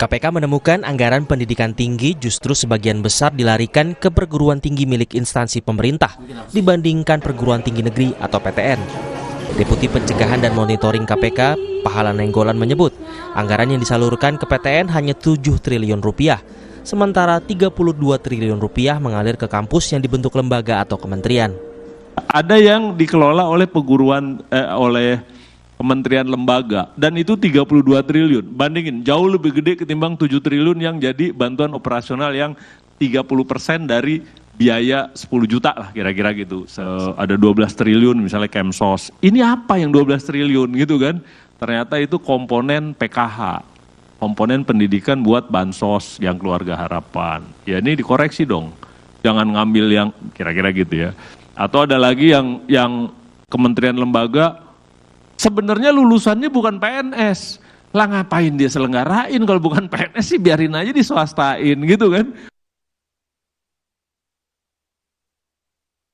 KPK menemukan anggaran pendidikan tinggi justru sebagian besar dilarikan ke perguruan tinggi milik instansi pemerintah dibandingkan perguruan tinggi negeri atau PTN. Deputi Pencegahan dan Monitoring KPK, Pahala Nainggolan menyebut, anggaran yang disalurkan ke PTN hanya 7 triliun rupiah, sementara 32 triliun rupiah mengalir ke kampus yang dibentuk lembaga atau kementerian. Ada yang dikelola oleh oleh kementerian lembaga, dan itu 32 triliun. Bandingin, jauh lebih gede ketimbang 7 triliun yang jadi bantuan operasional yang 30% dari biaya 10 juta lah kira-kira gitu. Ada 12 triliun misalnya Kemsos. Ini apa yang 12 triliun gitu kan? Ternyata itu komponen PKH, komponen pendidikan buat bansos yang keluarga harapan. Ya ini dikoreksi dong, jangan ngambil yang kira-kira gitu ya. Atau ada lagi yang kementerian lembaga, sebenarnya lulusannya bukan PNS. Lah ngapain dia selenggarain kalau bukan PNS sih, biarin aja diswastain gitu kan.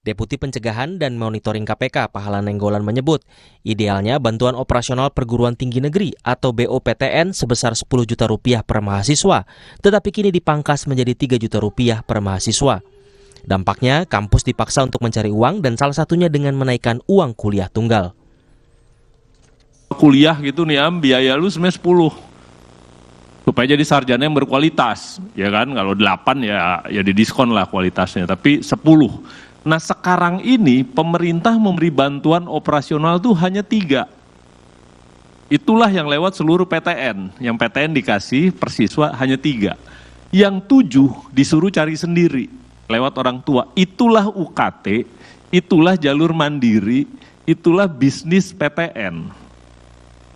Deputi Pencegahan dan Monitoring KPK, Pahala Nainggolan menyebut, idealnya bantuan operasional perguruan tinggi negeri atau BOPTN sebesar 10 juta rupiah per mahasiswa, tetapi kini dipangkas menjadi 3 juta rupiah per mahasiswa. Dampaknya, kampus dipaksa untuk mencari uang dan salah satunya dengan menaikkan uang kuliah tunggal. Kuliah gitu nih biaya lu sebenarnya 10 supaya jadi sarjana yang berkualitas, ya kan? Kalau 8 ya didiskon lah kualitasnya, tapi 10. Nah sekarang ini pemerintah memberi bantuan operasional tuh hanya 3. Itulah yang lewat seluruh PTN, yang PTN dikasih per siswa hanya 3. Yang 7 disuruh cari sendiri lewat orang tua. Itulah UKT, itulah jalur mandiri, itulah bisnis PTN.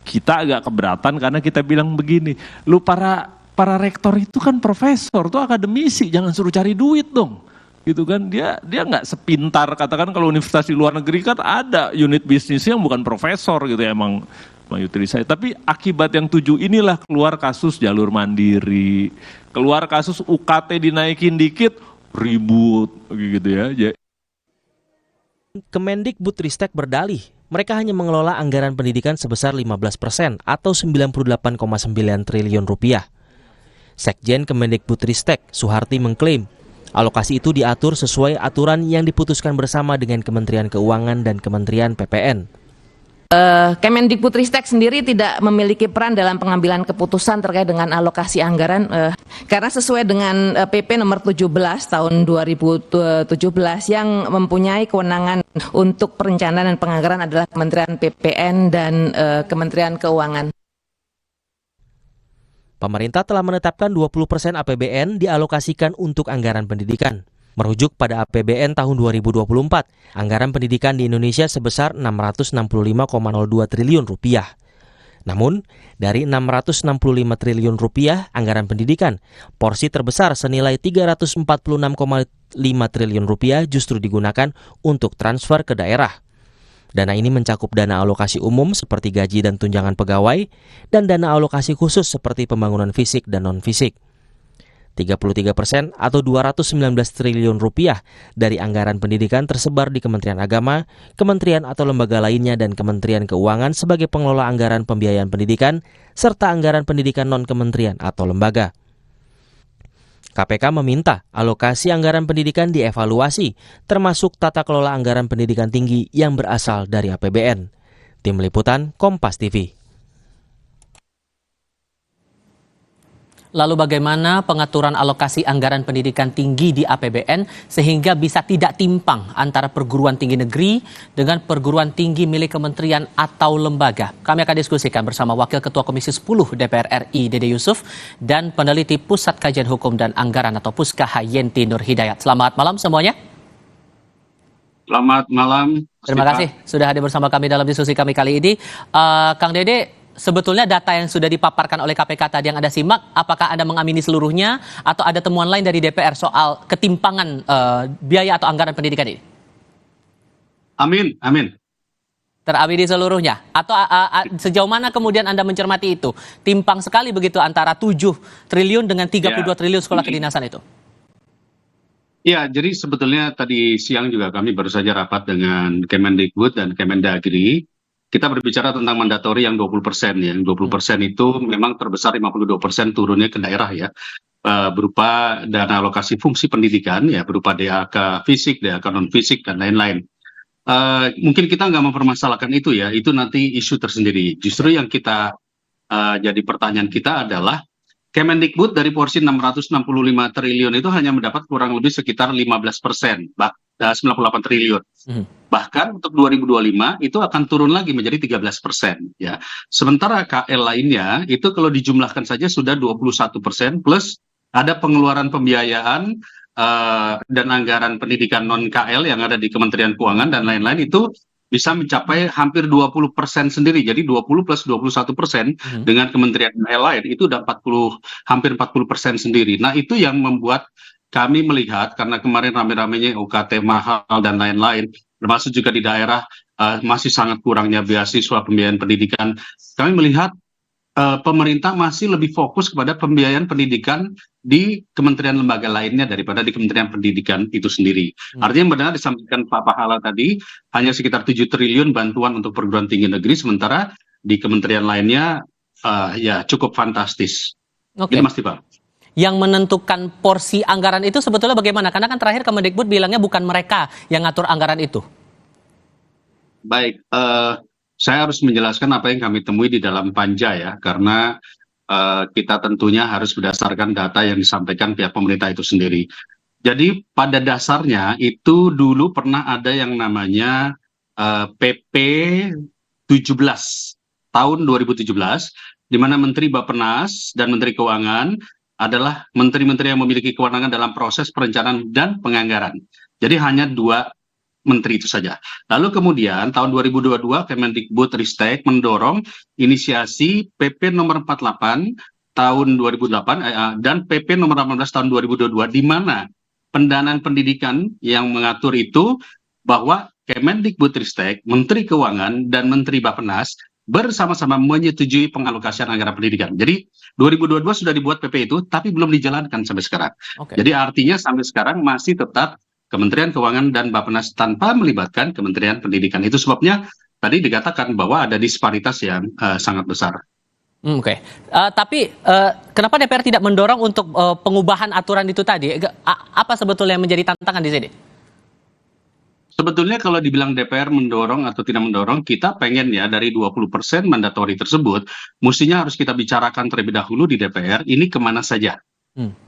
Kita agak keberatan karena kita bilang begini, lu para rektor itu kan profesor, tuh akademisi, jangan suruh cari duit dong. Gitu kan, dia nggak sepintar, katakan kalau universitas di luar negeri kan ada unit bisnisnya yang bukan profesor gitu ya, emang utilisasi. Tapi akibat yang 7 inilah keluar kasus jalur mandiri, keluar kasus UKT dinaikin dikit, ribut gitu ya. Kemendikbudristek berdalih, mereka hanya mengelola anggaran pendidikan sebesar 15% atau 98,9 triliun rupiah. Sekjen Kemendikbudristek, Suharti mengklaim, alokasi itu diatur sesuai aturan yang diputuskan bersama dengan Kementerian Keuangan dan Kementerian PPN. Kemendikbudristek sendiri tidak memiliki peran dalam pengambilan keputusan terkait dengan alokasi anggaran karena sesuai dengan PP nomor 17 tahun 2017 yang mempunyai kewenangan untuk perencanaan dan penganggaran adalah Kementerian PPN dan Kementerian Keuangan. Pemerintah telah menetapkan 20% APBN dialokasikan untuk anggaran pendidikan. Merujuk pada APBN tahun 2024, anggaran pendidikan di Indonesia sebesar 665,02 triliun rupiah. Namun, dari 665 triliun rupiah anggaran pendidikan, porsi terbesar senilai 346,5 triliun rupiah justru digunakan untuk transfer ke daerah. Dana ini mencakup dana alokasi umum seperti gaji dan tunjangan pegawai, dan dana alokasi khusus seperti pembangunan fisik dan non-fisik. 33% atau 219 triliun rupiah dari anggaran pendidikan tersebar di Kementerian Agama, kementerian atau lembaga lainnya dan Kementerian Keuangan sebagai pengelola anggaran pembiayaan pendidikan, serta anggaran pendidikan non-kementerian atau lembaga. KPK meminta alokasi anggaran pendidikan dievaluasi, termasuk tata kelola anggaran pendidikan tinggi yang berasal dari APBN. Tim Liputan, Kompas TV. Lalu bagaimana pengaturan alokasi anggaran pendidikan tinggi di APBN sehingga bisa tidak timpang antara perguruan tinggi negeri dengan perguruan tinggi milik kementerian atau lembaga? Kami akan diskusikan bersama Wakil Ketua Komisi 10 DPR RI Dede Yusuf dan peneliti Pusat Kajian Hukum dan Anggaran atau PUSKAH Yenti Nur Hidayat. Selamat malam semuanya. Selamat malam. Terima kasih sudah hadir bersama kami dalam diskusi kami kali ini. Kang Dede, sebetulnya data yang sudah dipaparkan oleh KPK tadi yang Anda simak, apakah Anda mengamini seluruhnya atau ada temuan lain dari DPR soal ketimpangan biaya atau anggaran pendidikan ini? Amin. Teramini seluruhnya? Atau sejauh mana kemudian Anda mencermati itu? Timpang sekali begitu antara 7 triliun dengan 32 triliun sekolah kedinasan itu? Ya, jadi sebetulnya tadi siang juga kami baru saja rapat dengan Kemendikbud dan Kemendagri. kita berbicara tentang mandatori yang 20% ya. Yang 20% itu memang terbesar 52% turunnya ke daerah ya. Berupa dana alokasi fungsi pendidikan ya, berupa DAK fisik, DAK non fisik dan lain-lain. Mungkin kita nggak mempermasalahkan itu ya, itu nanti isu tersendiri. Justru yang kita jadi pertanyaan kita adalah Kemendikbud dari porsi 665 triliun itu hanya mendapat kurang lebih sekitar 15%, 98 triliun. Bahkan untuk 2025 itu akan turun lagi menjadi 13%. Ya. Sementara KL lainnya itu kalau dijumlahkan saja sudah 21% plus ada pengeluaran pembiayaan dan anggaran pendidikan non KL yang ada di Kementerian Keuangan dan lain-lain itu bisa mencapai hampir 20% sendiri. Jadi 20 plus 21% dengan kementerian lain itu udah hampir 40% sendiri. Nah, itu yang membuat kami melihat karena kemarin rame-ramenya UKT mahal dan lain-lain, termasuk juga di daerah masih sangat kurangnya beasiswa pembiayaan pendidikan. Kami melihat pemerintah masih lebih fokus kepada pembiayaan pendidikan di kementerian lembaga lainnya daripada di Kementerian Pendidikan itu sendiri. Artinya benar disampaikan Pak Pahala tadi, hanya sekitar 7 triliun bantuan untuk perguruan tinggi negeri, sementara di kementerian lainnya ya cukup fantastis. Oke. Ini Mas Tiba. Yang menentukan porsi anggaran itu sebetulnya bagaimana? Karena kan terakhir Kemendikbud bilangnya bukan mereka yang ngatur anggaran itu. Baik, saya harus menjelaskan apa yang kami temui di dalam panja ya, karena kita tentunya harus berdasarkan data yang disampaikan pihak pemerintah itu sendiri. Jadi pada dasarnya itu dulu pernah ada yang namanya PP 17 tahun 2017, di mana Menteri Bappenas dan Menteri Keuangan adalah menteri-menteri yang memiliki kewenangan dalam proses perencanaan dan penganggaran. Jadi hanya 2 menteri itu saja. Lalu kemudian tahun 2022 Kemendikbudristek mendorong inisiasi PP nomor 48 tahun 2008 dan PP nomor 18 tahun 2022 di mana pendanaan pendidikan yang mengatur itu bahwa Kemendikbudristek, Menteri Keuangan dan Menteri Bappenas bersama-sama menyetujui pengalokasian anggaran pendidikan. Jadi 2022 sudah dibuat PP itu tapi belum dijalankan sampai sekarang. Oke. Jadi artinya sampai sekarang masih tetap Kementerian Keuangan dan Bappenas tanpa melibatkan Kementerian Pendidikan. Itu sebabnya tadi dikatakan bahwa ada disparitas yang sangat besar. Oke. Tapi kenapa DPR tidak mendorong untuk pengubahan aturan itu tadi? Apa sebetulnya yang menjadi tantangan di sini? Sebetulnya kalau dibilang DPR mendorong atau tidak mendorong, kita pengen ya dari 20% mandatori tersebut, mestinya harus kita bicarakan terlebih dahulu di DPR, ini kemana saja.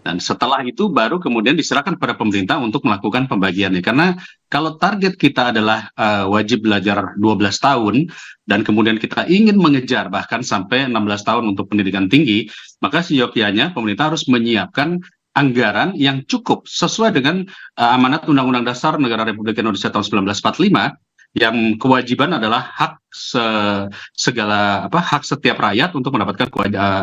Dan setelah itu baru kemudian diserahkan pada pemerintah untuk melakukan pembagiannya. Karena kalau target kita adalah wajib belajar 12 tahun dan kemudian kita ingin mengejar bahkan sampai 16 tahun untuk pendidikan tinggi, maka seyogyanya pemerintah harus menyiapkan anggaran yang cukup sesuai dengan amanat Undang-Undang Dasar Negara Republik Indonesia tahun 1945 yang kewajiban adalah hak hak setiap rakyat untuk mendapatkan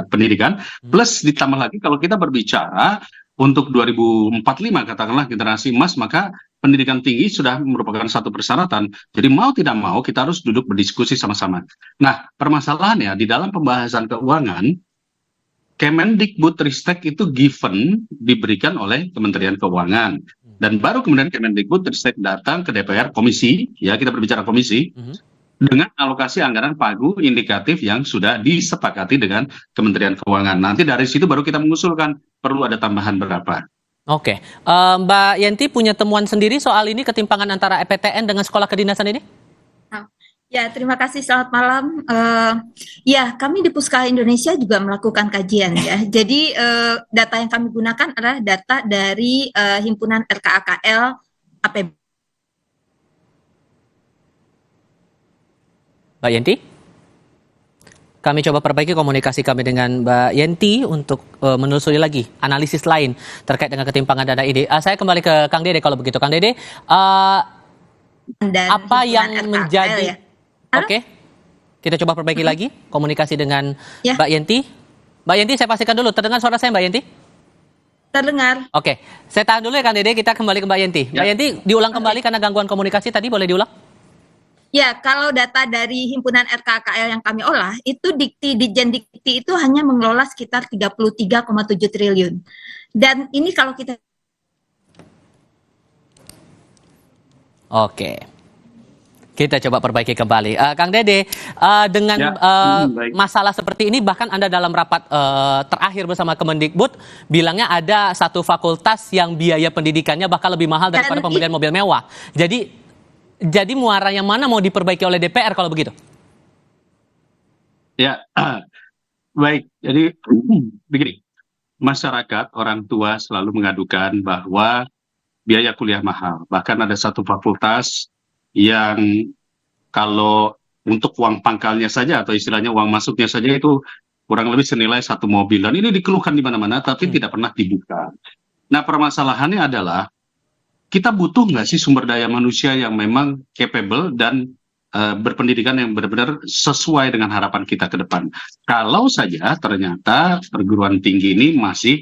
pendidikan, plus ditambah lagi kalau kita berbicara untuk 2045 katakanlah generasi emas, maka pendidikan tinggi sudah merupakan satu persyaratan. Jadi mau tidak mau kita harus duduk berdiskusi sama-sama. Nah, permasalahannya di dalam pembahasan keuangan, Kemendikbudristek itu given diberikan oleh Kementerian Keuangan. Dan baru kemudian Kemendikbudristek datang ke DPR komisi, ya kita berbicara komisi, dengan alokasi anggaran pagu indikatif yang sudah disepakati dengan Kementerian Keuangan. Nanti dari situ baru kita mengusulkan perlu ada tambahan berapa. Oke. Mbak Yenti punya temuan sendiri soal ini, ketimpangan antara EPTN dengan sekolah kedinasan ini? Ya, terima kasih. Selamat malam. Ya, kami di Puskala Indonesia juga melakukan kajian ya. Jadi data yang kami gunakan adalah data dari Himpunan RKAKL APB. Mbak Yenti? Kami coba perbaiki komunikasi kami dengan Mbak Yenti untuk menelusuri lagi analisis lain terkait dengan ketimpangan dana ini. Saya kembali ke Kang Dede kalau begitu. Kang Dede, apa yang menjadi... Ya. Oke, kita coba perbaiki lagi komunikasi dengan Mbak Yenti. Mbak Yenti, saya pastikan dulu, terdengar suara saya Mbak Yenti? Terdengar. Oke, saya tahan dulu ya Kang Dede, kita kembali ke Mbak Yenti. Mbak Yenti, diulang kembali karena gangguan komunikasi tadi, boleh diulang? Ya, kalau data dari Himpunan RKKL yang kami olah, itu Ditjen Dikti itu hanya mengelola sekitar 33,7 triliun. Dan ini kalau kita... Oke. Kita coba perbaiki kembali. Kang Dede, dengan Ya, baik. masalah seperti ini, bahkan Anda dalam rapat terakhir bersama Kemendikbud, bilangnya ada satu fakultas yang biaya pendidikannya bahkan lebih mahal daripada pembelian mobil mewah. Jadi muara yang mana mau diperbaiki oleh DPR kalau begitu? Ya, baik. Jadi begini, masyarakat, orang tua selalu mengadukan bahwa biaya kuliah mahal. Bahkan ada satu fakultas yang kalau untuk uang pangkalnya saja atau istilahnya uang masuknya saja itu kurang lebih senilai satu mobil. Dan ini dikeluhkan di mana-mana tapi tidak pernah dibuka. Nah, permasalahannya adalah kita butuh nggak sih sumber daya manusia yang memang capable dan berpendidikan yang benar-benar sesuai dengan harapan kita ke depan. Kalau saja ternyata perguruan tinggi ini masih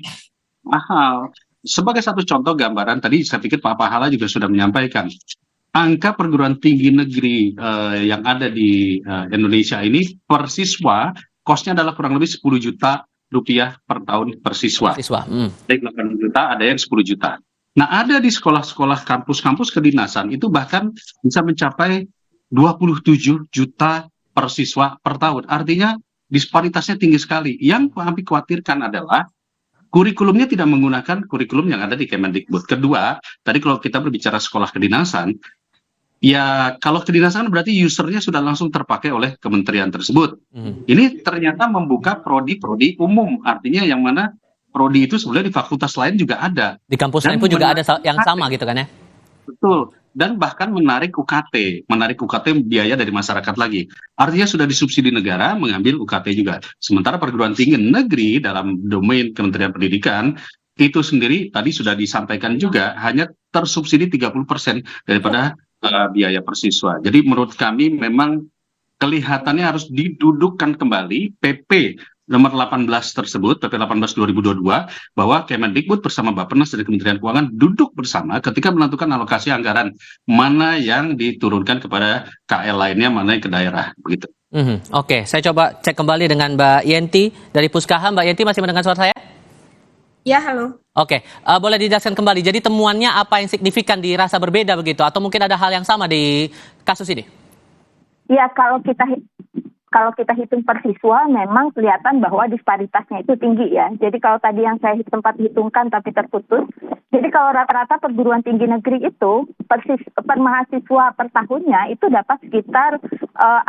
mahal. Sebagai satu contoh gambaran, tadi saya pikir Pak Pahala juga sudah menyampaikan, angka perguruan tinggi negeri yang ada di Indonesia ini per siswa, kosnya adalah kurang lebih 10 juta rupiah per tahun per siswa. Ada yang 8 juta, ada yang 10 juta. Nah, ada di sekolah-sekolah kampus-kampus kedinasan itu bahkan bisa mencapai 27 juta per siswa per tahun. Artinya disparitasnya tinggi sekali. Yang kami khawatirkan adalah kurikulumnya tidak menggunakan kurikulum yang ada di Kemendikbud. Kedua, tadi kalau kita berbicara sekolah kedinasan, ya kalau kedinasan berarti usernya sudah langsung terpakai oleh kementerian tersebut. Ini ternyata membuka prodi-prodi umum. Artinya yang mana prodi itu sebenarnya di fakultas lain juga ada. Di kampus lain pun juga ada yang sama gitu kan ya? Betul. Dan bahkan menarik UKT biaya dari masyarakat lagi. Artinya sudah disubsidi negara mengambil UKT juga. Sementara perguruan tinggi negeri dalam domain Kementerian Pendidikan itu sendiri tadi sudah disampaikan juga hanya tersubsidi 30% daripada biaya per siswa. Jadi menurut kami memang kelihatannya harus didudukkan kembali PP nomor 18 tersebut, PP 18 2022, bahwa Kemendikbud bersama Bappenas dari Kementerian Keuangan duduk bersama ketika menentukan alokasi anggaran mana yang diturunkan kepada KL lainnya, mana yang ke daerah, begitu. Oke, saya coba cek kembali dengan Mbak Yenti dari Puskaha. Mbak Yenti masih mendengar suara saya? Ya, halo. Oke, boleh dijelaskan kembali. Jadi temuannya apa yang signifikan dirasa berbeda begitu? Atau mungkin ada hal yang sama di kasus ini? Ya, kalau kita hitung per siswa memang kelihatan bahwa disparitasnya itu tinggi ya. Jadi kalau tadi yang saya sempat hitungkan tapi terputus, jadi kalau rata-rata perguruan tinggi negeri itu per mahasiswa per tahunnya itu dapat sekitar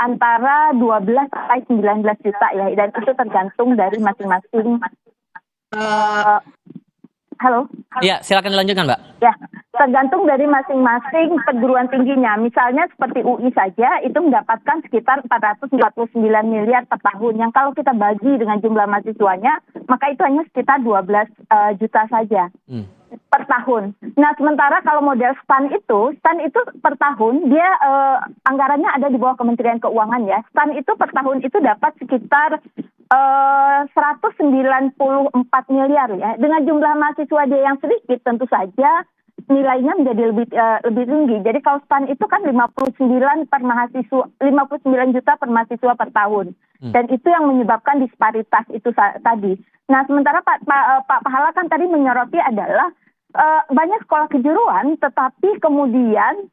antara 12 sampai 19 juta ya, dan itu tergantung dari masing-masing. Halo? Iya, silakan dilanjutkan, Mbak. Ya, tergantung dari masing-masing perguruan tingginya. Misalnya seperti UI saja itu mendapatkan sekitar 449 miliar per tahun. Yang kalau kita bagi dengan jumlah mahasiswanya, maka itu hanya sekitar 12 juta saja per tahun. Nah, sementara kalau model STAN itu per tahun dia anggarannya ada di bawah Kementerian Keuangan ya. STAN itu per tahun itu dapat sekitar 194 miliar ya. Dengan jumlah mahasiswa dia yang sedikit tentu saja nilainya menjadi lebih tinggi. Jadi kalau STAN itu kan 59 juta per mahasiswa per tahun. Dan itu yang menyebabkan disparitas itu tadi. Nah, sementara Pak Pahala kan tadi menyoroti adalah banyak sekolah kejuruan, tetapi kemudian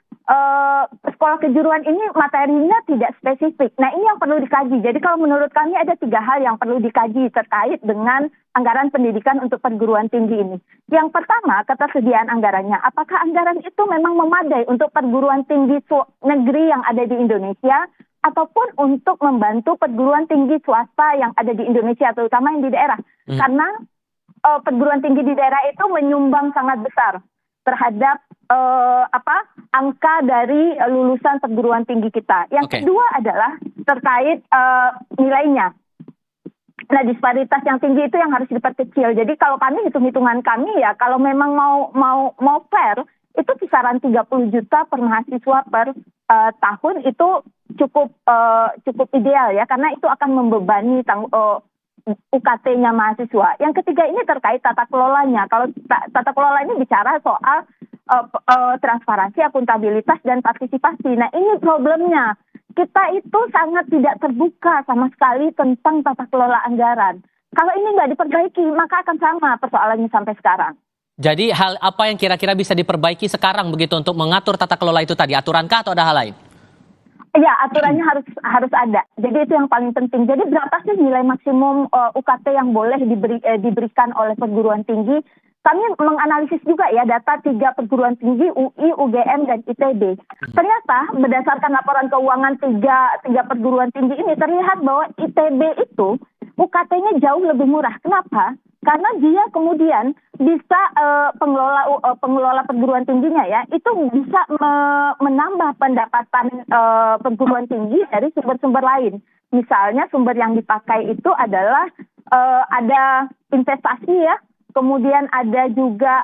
sekolah kejuruan ini materinya tidak spesifik. Nah, ini yang perlu dikaji. Jadi kalau menurut kami ada 3 hal yang perlu dikaji terkait dengan anggaran pendidikan untuk perguruan tinggi ini. Yang pertama, ketersediaan anggarannya. Apakah anggaran itu memang memadai untuk perguruan tinggi negeri yang ada di Indonesia, ataupun untuk membantu perguruan tinggi swasta yang ada di Indonesia, terutama yang di daerah. Karena perguruan tinggi di daerah itu menyumbang sangat besar terhadap angka dari lulusan perguruan tinggi kita. Yang kedua adalah terkait nilainya. Nah, disparitas yang tinggi itu yang harus diperkecil. Jadi kalau kami hitung-hitungan kami ya, kalau memang mau fair, itu kisaran 30 juta per mahasiswa per tahun itu cukup ideal ya, karena itu akan membebani UKT-nya mahasiswa. Yang ketiga ini terkait tata kelolanya. Kalau tata kelola ini bicara soal transparansi, akuntabilitas, dan partisipasi. Nah, ini problemnya. Kita itu sangat tidak terbuka sama sekali tentang tata kelola anggaran. Kalau ini nggak diperbaiki, maka akan sama persoalannya sampai sekarang. Jadi hal apa yang kira-kira bisa diperbaiki sekarang begitu untuk mengatur tata kelola itu tadi? Aturankah atau ada hal lain? Ya, aturannya harus ada. Jadi itu yang paling penting. Jadi berapa sih nilai maksimum UKT yang boleh diberikan oleh perguruan tinggi? Kami menganalisis juga ya data 3 perguruan tinggi, UI, UGM, dan ITB. Ternyata berdasarkan laporan keuangan 3 perguruan tinggi ini terlihat bahwa ITB itu UKT-nya jauh lebih murah. Kenapa? Karena dia kemudian bisa pengelola perguruan tingginya ya itu bisa menambah pendapatan perguruan tinggi dari sumber-sumber lain. Misalnya sumber yang dipakai itu adalah ada investasi ya. Kemudian ada juga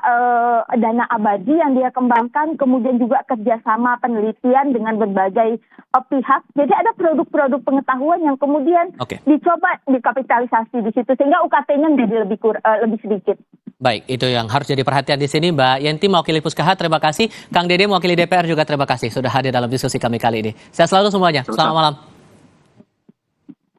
dana abadi yang dia kembangkan, kemudian juga kerjasama penelitian dengan berbagai pihak. Jadi ada produk-produk pengetahuan yang kemudian dicoba dikapitalisasi di situ sehingga UKT-nya menjadi lebih sedikit. Baik, itu yang harus jadi perhatian di sini, Mbak Yenti mewakili Puskaha, terima kasih. Kang Dede mewakili DPR juga terima kasih sudah hadir dalam diskusi kami kali ini. Sehat selalu semuanya. Selamat malam.